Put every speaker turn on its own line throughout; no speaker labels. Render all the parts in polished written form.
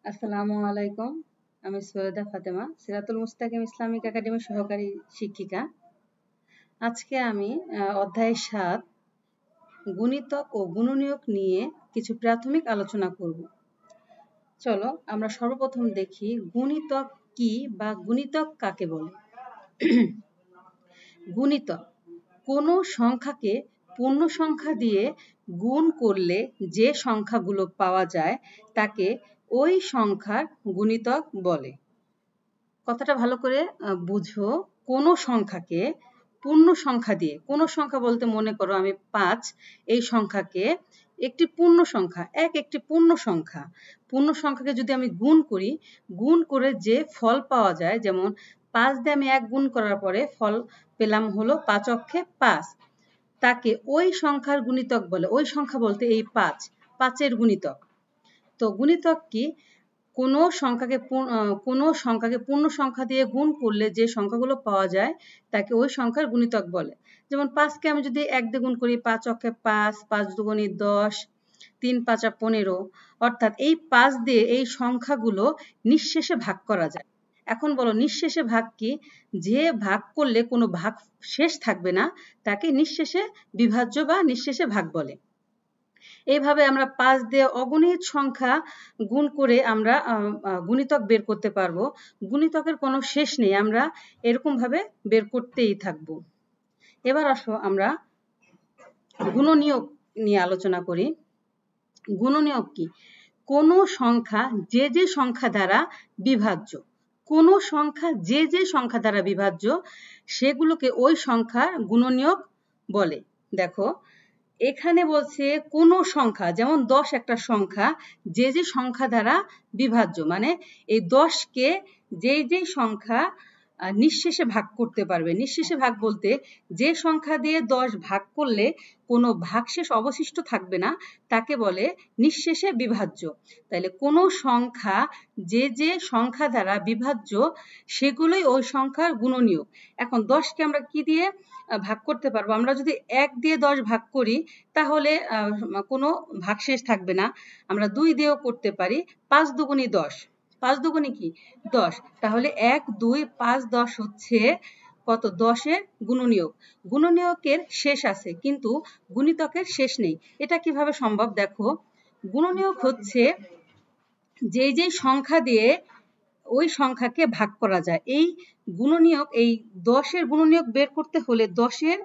আসসালামু আলাইকুম। আমি সৈয়দা ফাতেমা, সিরাতুল মুস্তাকিম ইসলামিক একাডেমির সহকারী শিক্ষিকা। আজকে আমি অধ্যায় ৭ গুণিতক ও গুণনীয়ক নিয়ে কিছু প্রাথমিক আলোচনা করব। চলো আমরা সর্বপ্রথম দেখি গুণিতক কি বা গুণিতক কাকে বলে। গুণিতক কোনো সংখ্যাকে পূর্ণ সংখ্যা দিয়ে গুণ করলে যে সংখ্যাগুলো পাওয়া যায় তাকে ওই সংখ্যার গুণিতক বলে। কথাটা ভালো করে বুঝো। কোনো সংখ্যাকে পূর্ণ সংখ্যা দিয়ে, কোনো সংখ্যা বলতে মনে করো আমি ৫, এই সংখ্যাকে একটি পূর্ণ সংখ্যা, একটি পূর্ণ সংখ্যা, পূর্ণ সংখ্যাকে যদি আমি গুণ করি, গুণ করে যে ফল পাওয়া যায়, যেমন ৫ দিয়ে আমি ১ গুণ করার পরে ফল পেলাম হলো ৫ অক্ষে ৫, তাকে ওই সংখ্যার গুণিতক বলে। ওই সংখ্যা বলতে এই ৫, ৫-এর গুণিতক। তো গুণিতক কি? কোনো সংখ্যাকে পূর্ণ সংখ্যা দিয়ে গুণ করলে যে সংখ্যাগুলো পাওয়া যায় তাকে ওই সংখ্যার গুণিতক বলে। যেমন ৫কে আমি যদি ১ দিয়ে গুণ করি, ৫ অক্ষে ৫, ৫ দুগুণে ১০, ৩ ৫ ১৫, অর্থাৎ এই ৫ দিয়ে এই সংখ্যাগুলো নিঃশেষে ভাগ করা যায়। এখন বলো নিঃশেষে ভাগ কি? যে ভাগ করলে কোনো ভাগ শেষ থাকবে না তাকে নিঃশেষে বিভাজ্য বা নিঃশেষে ভাগ বলে। এইভাবে আমরা ৫ দিয়ে অগণিত সংখ্যা গুণ করে আমরা গুণিতক বের করতে পারবো। গুণিতকের কোনো শেষ নেই, আমরা এরকমভাবে বের করতেই থাকবো। এবার আসো আমরা গুণনীয়ক নিয়ে আলোচনা করি। গুণনীয়ক কি? কোনো সংখ্যা যে সংখ্যা দ্বারা বিভাজ্য, কোনো সংখ্যা যে সংখ্যা দ্বারা বিভাজ্য সেগুলোকে ওই সংখ্যার গুণনীয়ক বলে। দেখো এখানে বলছে কোনো সংখ্যা, যেমন ১০ একটা সংখ্যা, যে সংখ্যা দ্বারা বিভাজ্য, মানে এই ১০কে যে সংখ্যা নিঃশেষে ভাগ করতে পারবে। নিঃশেষে ভাগ বলতে যে সংখ্যা দিয়ে ১০ ভাগ করলে কোনো ভাগশেষ অবশিষ্ট থাকবে না তাকে বলে নিঃশেষে বিভাজ্য। তাহলে কোনো সংখ্যা যে সংখ্যা দ্বারা বিভাজ্য সেগুলোই ওই সংখ্যার গুণনীয়ক। এখন ১০কে আমরা কি দিয়ে ভাগ করতে পারবো? আমরা যদি ১ দিয়ে ১০ ভাগ করি তাহলে কোনো ভাগশেষ থাকবে না। আমরা ২ দিয়েও করতে পারি। ৫ দুগুণে ১০, ৫ দুগুণে কি ১০, তাহলে ১ ২ ৫ ১০ হচ্ছে কত? ১০-এর গুণনীয়ক। গুণনীয়কের শেষ আছে কিন্তু গুণিতকের শেষ নেই। এটা কিভাবে সম্ভব? দেখো গুণনীয়ক হচ্ছে যে সংখ্যা দিয়ে ওই সংখ্যাকে ভাগ করা যায়। এই গুণনীয়ক, এই ১০-এর গুণনীয়ক বের করতে হলে ১০-এর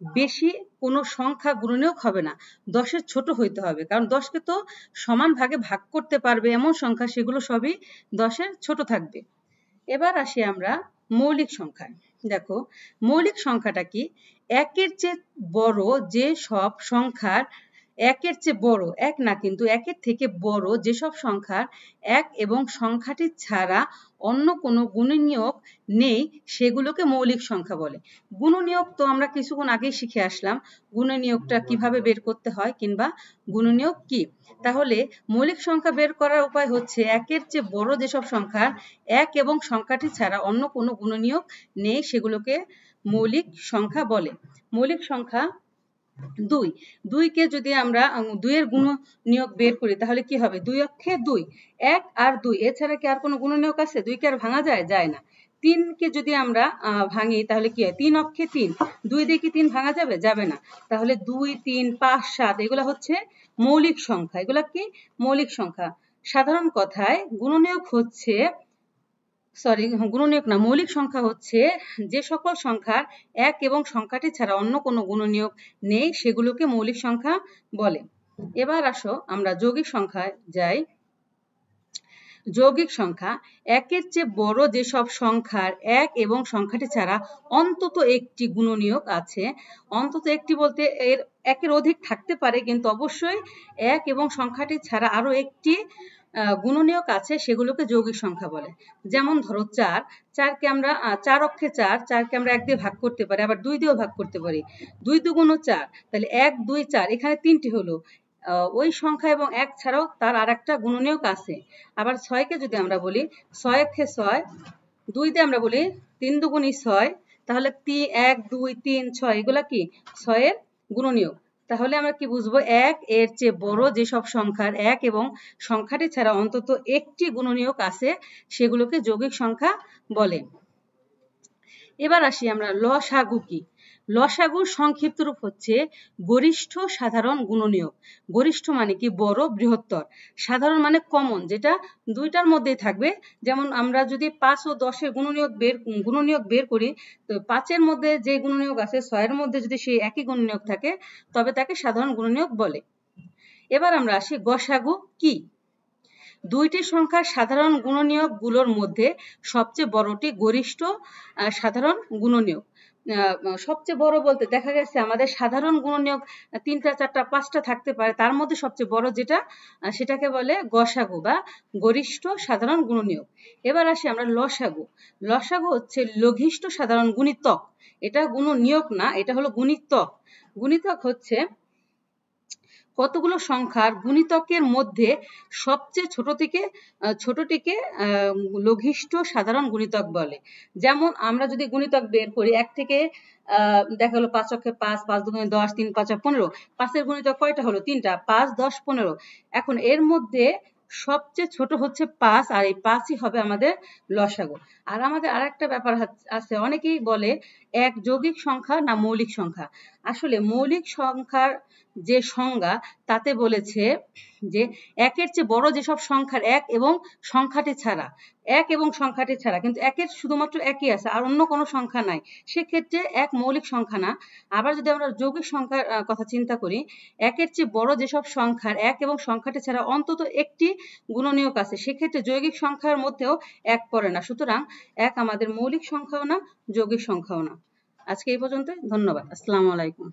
বেশি কোনো সংখ্যা গুণনীয়ক হবে না, ১০-এর ছোট হইতে হবে। কারণ ১০কে তো সমান ভাগে ভাগ করতে পারবে এমন সংখ্যা, সেগুলো সবই ১০-এর ছোট থাকবে। এবার আসি আমরা মৌলিক সংখ্যায়। দেখো মৌলিক সংখ্যাটা কি? একের চেয়ে বড় যে সব সংখ্যার, একের চেয়ে বড়, এক না কিন্তু একের থেকে বড় যেসব সংখ্যার এক এবং সংখ্যাটি ছাড়া অন্য কোনো গুণনীয়ক নেই সেগুলোকে মৌলিক সংখ্যা বলে। গুণনীয়ক তো আমরা কিছুক্ষণ আগেই শিখে আসলাম, গুণনীয়কটা কিভাবে বের করতে হয় কিংবা গুণনীয়ক কি। তাহলে মৌলিক সংখ্যা বের করার উপায় হচ্ছে একের চেয়ে বড় যেসব সংখ্যার এক এবং সংখ্যাটি ছাড়া অন্য কোনো গুণনীয়ক নেই সেগুলোকে মৌলিক সংখ্যা বলে। মৌলিক সংখ্যা ২, ২কে যদি আমরা ২-এর গুণনীয়ক বের করি তাহলে কি হবে? ২ অক্ষে ২, ১ আর ২, এছাড়া কি আর কোনো গুণনীয়ক আছে? ২কে আর ভাঙা যায়? যায় না। ৩কে যদি আমরা ভাঙি তাহলে কি হয়? ৩ অক্ষে ৩, ২ দিয়ে কি ৩ ভাঙা যাবে? যাবে না। তাহলে ২ ৩ ৫ ৭ এগুলো হচ্ছে মৌলিক সংখ্যা। এগুলা কি? মৌলিক সংখ্যা। সাধারণ কথায় গুণনীয়ক হচ্ছে, গুণনীয়ক না, মৌলিক সংখ্যা হচ্ছে যে সকল সংখ্যার এক এবং সংখ্যাটি ছাড়া অন্য কোনো গুণনীয়ক নেই সেগুলোকে মৌলিক সংখ্যা বলে। এবার আসো আমরা যৌগিক সংখ্যায় যাই। যৌগিক সংখ্যা একের চেয়ে বড় যেসব সংখ্যার এক এবং সংখ্যাটি ছাড়া অন্তত একটি গুণনীয়ক আছে। অন্তত একটি বলতে এর একের অধিক থাকতে পারে, কিন্তু অবশ্যই এক এবং সংখ্যাটি ছাড়া আরো একটি গুণনীয়ক আছে, সেগুলোকে যৌগিক সংখ্যা বলে। যেমন ধরো ৪, ৪কে আমরা ৪ অক্ষে ৪, ৪কে আমরা ১ দিয়ে ভাগ করতে পারি, আবার ২ দিয়েও ভাগ করতে পারি। ২ দুগুণ ৪, তাহলে ১ ২ ৪, এখানে ৩টি হলো। ওই সংখ্যা এবং ১ ছাড়াও তার আর একটা গুণনীয়ক আছে। আবার ৬কে যদি আমরা বলি ৬ অক্ষে ৬, ২ দিয়ে আমরা বলি ৩ দুগুণী ৬, তাহলে ১ ২ ৩ ৬ এগুলা কি ৬-এর গুণনীয়ক। তাহলে আমরা কি বুঝবো? 1 এর চেয়ে বড় যেসব সংখ্যার 1 এবং সংখ্যাটি ছাড়া অন্তত একটি গুণনীয়ক আছে সেগুলোকে যৌগিক সংখ্যা বলে। এবার আসি আমরা লসাগু কি? লসাগুর সংক্ষিপ্ত রূপ হচ্ছে গরিষ্ঠ সাধারণ গুণনীয়ক। গরিষ্ঠ মানে কি? বড়, বৃহত্তর। সাধারণ মানে কমন, যেটা দুইটার মধ্যেই থাকবে। যেমন আমরা যদি 5 ও 10 এর গুণনীয়ক বের করি, তো 5 এর মধ্যে যে গুণনীয়ক আছে 6 এর মধ্যে যদি সেই একই গুণনীয়ক থাকে তবে তাকে সাধারণ গুণনীয়ক বলে। এবার আমরা আসি গসাগু কি? দুইটি সংখ্যার সাধারণ গুণনীয়ক গুলোর মধ্যে সবচেয়ে বড়টি গরিষ্ঠ সাধারণ গুণনীয়ক। সবচেয়ে বড় বলতে দেখা গেছে আমাদের সাধারণ গুণনীয়ক 3টা 4টা 5টা থাকতে পারে, তার মধ্যে সবচেয়ে বড় যেটা সেটাকে বলে গসাগু বা গরিষ্ঠ সাধারণ গুণনীয়ক। এবার আসি আমরা লসাগু। লসাগু হচ্ছে লঘিষ্ঠ সাধারণ গুণিতক। এটা গুণনীয়ক না, এটা হলো গুণিতক। গুণিতক হচ্ছে কতগুলো সংখ্যার গুণিতকের মধ্যে সবচেয়ে ছোটটিকে লঘিষ্ঠ সাধারণ গুণিতক বলে। যেমন আমরা যদি গুণিতক বের করি 1 থেকে দেখা গেল 5 অক্ষে 5, 5 দুগুণে 10, 3 5 15। 5 এর গুণিতক কয়টা হলো? 3টা, 5 10 15। এখন এর মধ্যে সবচেয়ে ছোট হচ্ছে 5, আর এই 5ই হবে আমাদের লসাগু। আর আমাদের আরেকটা ব্যাপার আছে, অনেকেই বলে 1 যৌগিক সংখ্যা না মৌলিক সংখ্যা। আসলে মৌলিক সংখ্যার যে সংজ্ঞা তাতে বলেছে যে 1 এর চেয়ে বড় যেসব সংখ্যার 1 এবং সংখ্যাটি ছাড়া, 1 এবং সংখ্যাটি ছাড়া, কিন্তু 1 এর শুধুমাত্র একই আছে আর অন্য কোনো সংখ্যা নাই, সেক্ষেত্রে 1 মৌলিক সংখ্যা না। আবার যদি আমরা যৌগিক সংখ্যার কথা চিন্তা করি, 1 এর চেয়ে বড় যেসব সংখ্যার 1 এবং সংখ্যাটি ছাড়া অন্তত একটি গুণনীয়ক আছে, সেক্ষেত্রে যৌগিক সংখ্যার মধ্যেও 1 পড়ে না। সুতরাং 1 আমাদের মৌলিক সংখ্যাও না, যৌগিক সংখ্যাও না। আজকে এই পর্যন্ত। ধন্যবাদ। আসসালামু আলাইকুম।